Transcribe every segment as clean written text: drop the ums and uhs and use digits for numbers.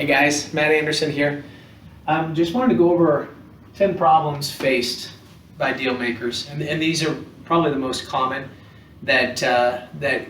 Hey guys, Matt Anderson here. Just wanted to go over 10 problems faced by deal makers, and these are probably the most common that that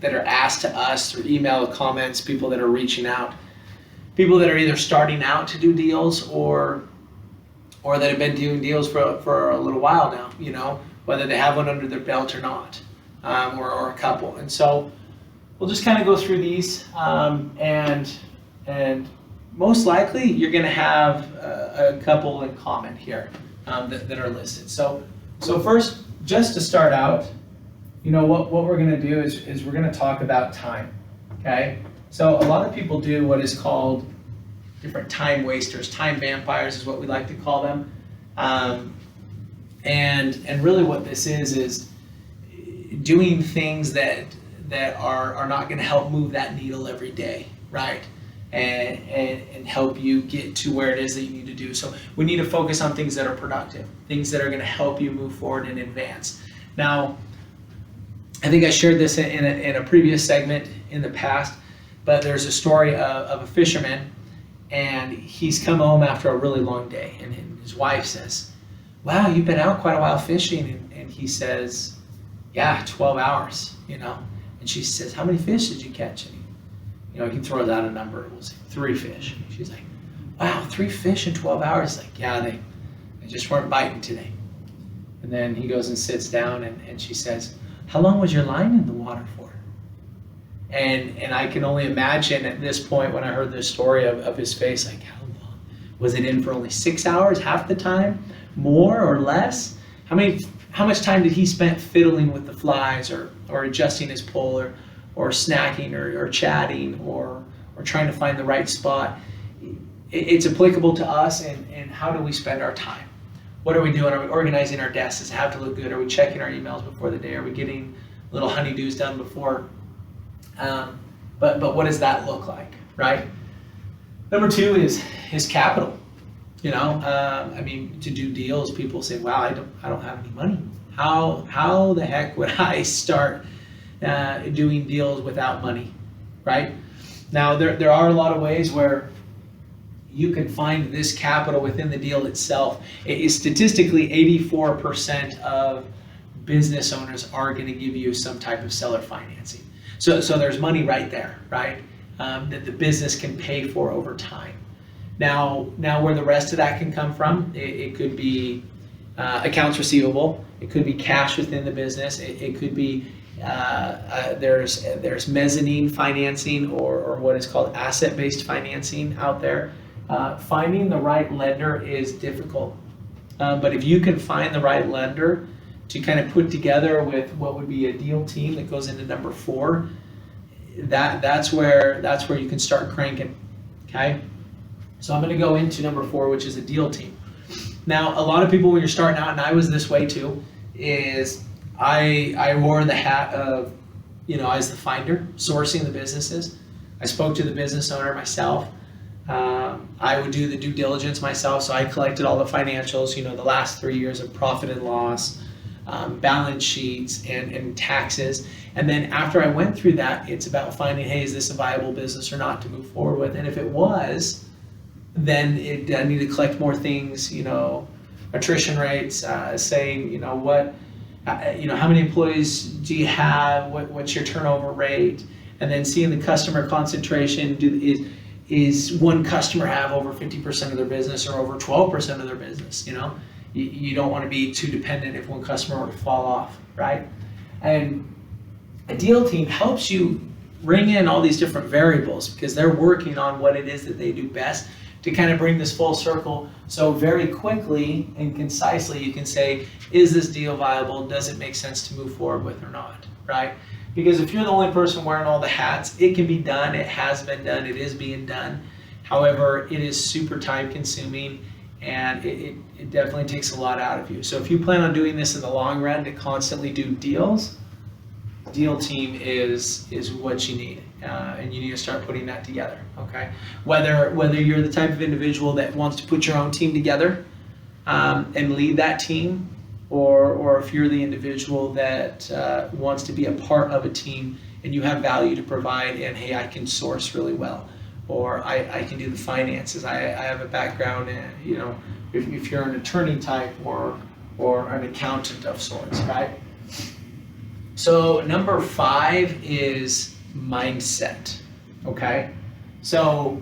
are asked to us through email comments, people that are reaching out, people that are either starting out to do deals or that have been doing deals for a little while now. You know, whether they have one under their belt or not, or a couple, and so we'll just kind of go through these, and most likely you're going to have a couple in common here that are listed. So first, just to start out, you know, what we're going to do is we're going to talk about time. Okay, so a lot of people do what is called different time wasters, time vampires is what we like to call them, and really what this is doing things that are not going to help move that needle every day, right? And help you get to where it is that you need to do. So we need to focus on things that are productive, things that are going to help you move forward and advance. Now, I think I shared this in a previous segment in the past, but there's a story of a fisherman, and he's come home after a really long day, and his wife says, "Wow, you've been out quite a while fishing," and he says, "Yeah, 12 hours, you know." And she says, "How many fish did you catch?" And he throws out a number. It was 3 fish. She's like, "Wow, 3 fish in 12 hours?" Like, "Yeah, they just weren't biting today." And then he goes and sits down, and she says, "How long was your line in the water for?" And I can only imagine at this point when I heard this story of his face, like, how long? Was it in for only 6 hours, half the time, more or less? How much time did he spend fiddling with the flies or adjusting his pole or snacking or chatting or trying to find the right spot? It's applicable to us, and how do we spend our time? What are we doing? Are we organizing our desks? Does it have to look good? Are we checking our emails before the day? Are we getting little honeydews done before? But what does that look like, right? Number 2 is capital. To do deals, people say, "Wow, I don't have any money. How the heck would I start doing deals without money?" Right? Now, there are a lot of ways where you can find this capital within the deal itself. Statistically, 84% of business owners are going to give you some type of seller financing. So there's money right there, right? That the business can pay for over time. Now where the rest of that can come from, it could be accounts receivable. It could be cash within the business. It could be there's mezzanine financing or what is called asset-based financing out there. Finding the right lender is difficult, but if you can find the right lender to kind of put together with what would be a deal team that goes into number 4, that's where you can start cranking. Okay, so I'm going to go into number 4, which is a deal team. Now, a lot of people when you're starting out, and I was this way too, is I wore the hat of, I was the finder, sourcing the businesses. I spoke to the business owner myself. I would do the due diligence myself, so I collected all the financials, the last 3 years of profit and loss, balance sheets, and taxes. And then after I went through that, it's about finding, hey, is this a viable business or not to move forward with? And if it was, then I need to collect more things, attrition rates, saying, how many employees do you have? What's your turnover rate? And then seeing the customer concentration. Is one customer have over 50% of their business or over 12% of their business? You don't want to be too dependent if one customer were to fall off, right? And a deal team helps you bring in all these different variables because they're working on what it is that they do best to kind of bring this full circle. So very quickly and concisely you can say, is this deal viable? Does it make sense to move forward with or not, right? Because if you're the only person wearing all the hats, it can be done, it has been done, it is being done. However, it is super time consuming and it definitely takes a lot out of you. So if you plan on doing this in the long run to constantly do deals, deal team is what you need. And you need to start putting that together, okay? Whether you're the type of individual that wants to put your own team together and lead that team, or if you're the individual that wants to be a part of a team and you have value to provide and, hey, I can source really well, or I can do the finances. I have a background in, if you're an attorney type or an accountant of sorts, right? So number 5 is mindset, okay? So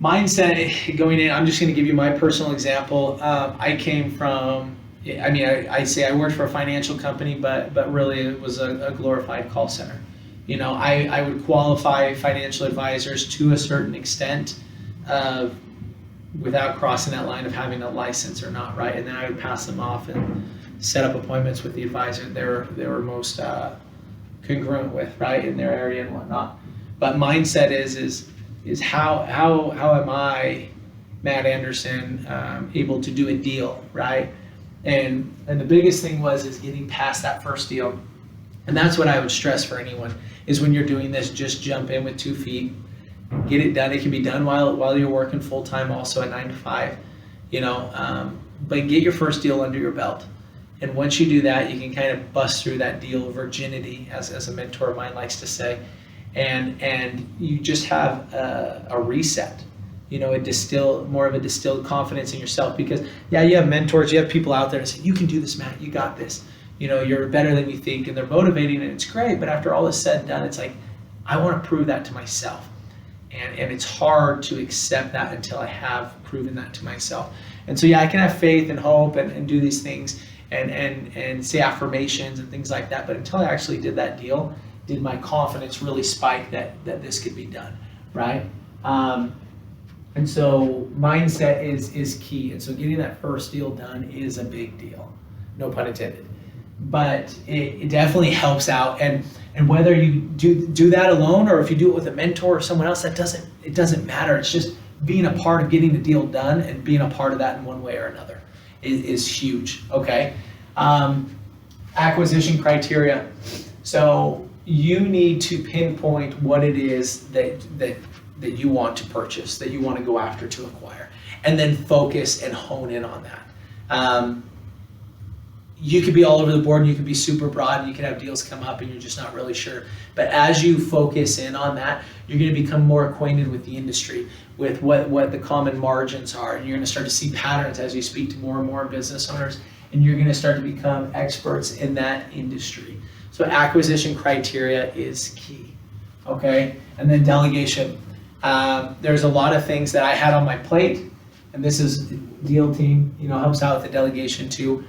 mindset going in, I'm just going to give you my personal example. I came from, I say I worked for a financial company, but really it was a glorified call center. I would qualify financial advisors to a certain extent without crossing that line of having a license or not, right? And then I would pass them off and set up appointments with the advisor they were most congruent with, right, in their area and whatnot. But mindset is how am I, Matt Anderson, able to do a deal, right? And the biggest thing is getting past that first deal. And that's what I would stress for anyone, is when you're doing this, just jump in with 2 feet, get it done. It can be done while you're working full time, also at 9 to 5, but get your first deal under your belt. And once you do that, you can kind of bust through that deal virginity, as a mentor of mine likes to say, and you just have a reset, more of a distilled confidence in yourself, because you have mentors, you have people out there that say, you can do this, Matt, you got this. You're better than you think, and they're motivating, and it's great, but after all is said and done, it's like, I want to prove that to myself. And it's hard to accept that until I have proven that to myself. And so, I can have faith and hope and do these things and say affirmations and things like that, but until I actually did that deal, did my confidence really spike that this could be done, right? And so mindset is key. And so getting that first deal done is a big deal, no pun intended. But it definitely helps out, and whether you do that alone or if you do it with a mentor or someone else, it doesn't matter. It's just being a part of getting the deal done, and being a part of that in one way or another is huge. Okay, acquisition criteria. So you need to pinpoint what it is that you want to purchase, that you want to go after to acquire, and then focus and hone in on that. You could be all over the board, and you could be super broad, and you could have deals come up and you're just not really sure. But as you focus in on that, you're going to become more acquainted with the industry, with what the common margins are, and you're going to start to see patterns as you speak to more and more business owners, and you're going to start to become experts in that industry. So acquisition criteria is key, okay? And then delegation. There's a lot of things that I had on my plate, and this is deal team, helps out with the delegation too,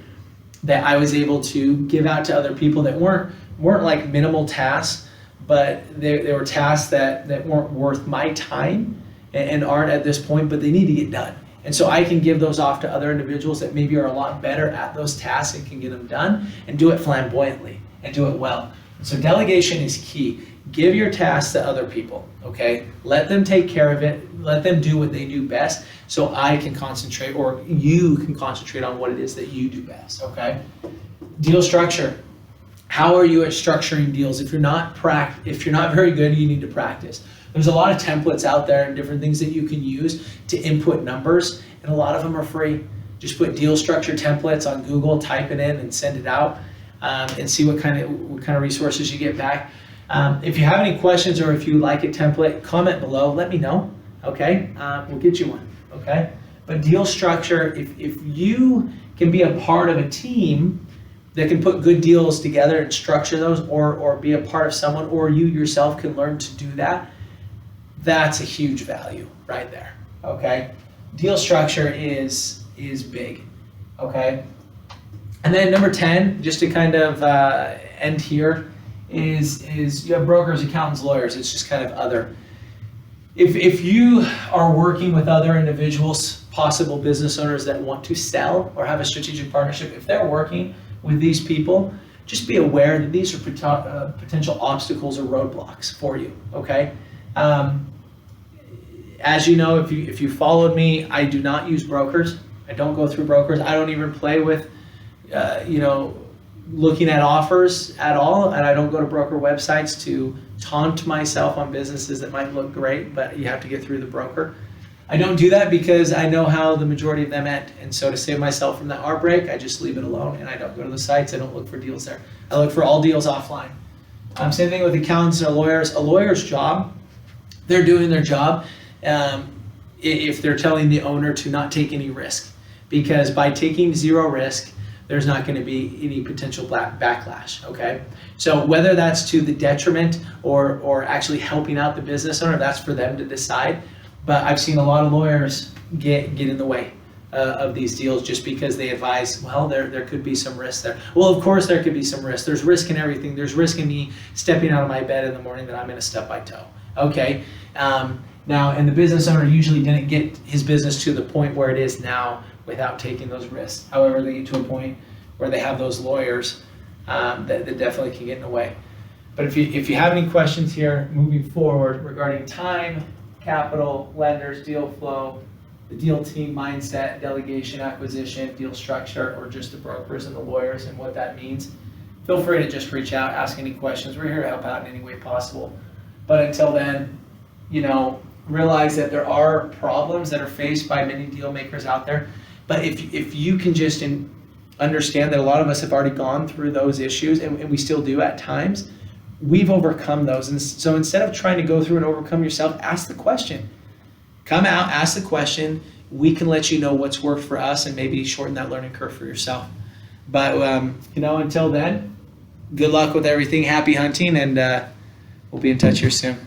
that I was able to give out to other people that weren't like minimal tasks, but they were tasks that weren't worth my time and aren't at this point, but they need to get done. And so I can give those off to other individuals that maybe are a lot better at those tasks and can get them done and do it flamboyantly and do it well. So delegation is key. Give your tasks to other people, okay? Let them take care of it. Let them do what they do best, so I can concentrate, or you can concentrate on what it is that you do best, okay? Deal structure. How are you at structuring deals? If you're not very good, you need to practice. There's a lot of templates out there and different things that you can use to input numbers, and a lot of them are free. Just put deal structure templates on Google, type it in, and send it out, and see what kind of resources you get back. If you have any questions, or if you like a template, comment below. Let me know. Okay, we'll get you one. Okay, but deal structure. If you can be a part of a team that can put good deals together and structure those, or be a part of someone, or you yourself can learn to do that, that's a huge value right there. Okay, deal structure is big. Okay, and then number 10, just to kind of end here, is you have brokers, accountants, lawyers. It's just kind of other. If you are working with other individuals, possible business owners that want to sell or have a strategic partnership, if they're working with these people, just be aware that these are potential obstacles or roadblocks for you, okay? As you know, if you followed me, I do not use brokers. I don't go through brokers. I don't even play with, looking at offers at all, and I don't go to broker websites to taunt myself on businesses that might look great, but you have to get through the broker. I don't do that because I know how the majority of them end, and so to save myself from that heartbreak, I just leave it alone, and I don't go to the sites. I don't look for deals there. I look for all deals offline. Same thing with accountants and lawyers. A lawyer's job, they're doing their job if they're telling the owner to not take any risk, because by taking zero risk, there's not going to be any potential backlash, okay? So whether that's to the detriment or actually helping out the business owner, that's for them to decide. But I've seen a lot of lawyers get in the way of these deals just because they advise, well, there could be some risk there. Well, of course there could be some risk. There's risk in everything. There's risk in me stepping out of my bed in the morning that I'm going to stub my toe. Okay. Now, and the business owner usually didn't get his business to the point where it is now without taking those risks. However, they get to a point where they have those lawyers that definitely can get in the way. But if you have any questions here moving forward regarding time, capital, lenders, deal flow, the deal team mindset, delegation, acquisition, deal structure, or just the brokers and the lawyers and what that means, feel free to just reach out, ask any questions. We're here to help out in any way possible. But until then, realize that there are problems that are faced by many deal makers out there. But if you can just understand that a lot of us have already gone through those issues, and we still do at times, we've overcome those. And so instead of trying to go through and overcome yourself, ask the question. Come out, ask the question. We can let you know what's worked for us and maybe shorten that learning curve for yourself. But, until then, good luck with everything. Happy hunting, and we'll be in touch here soon.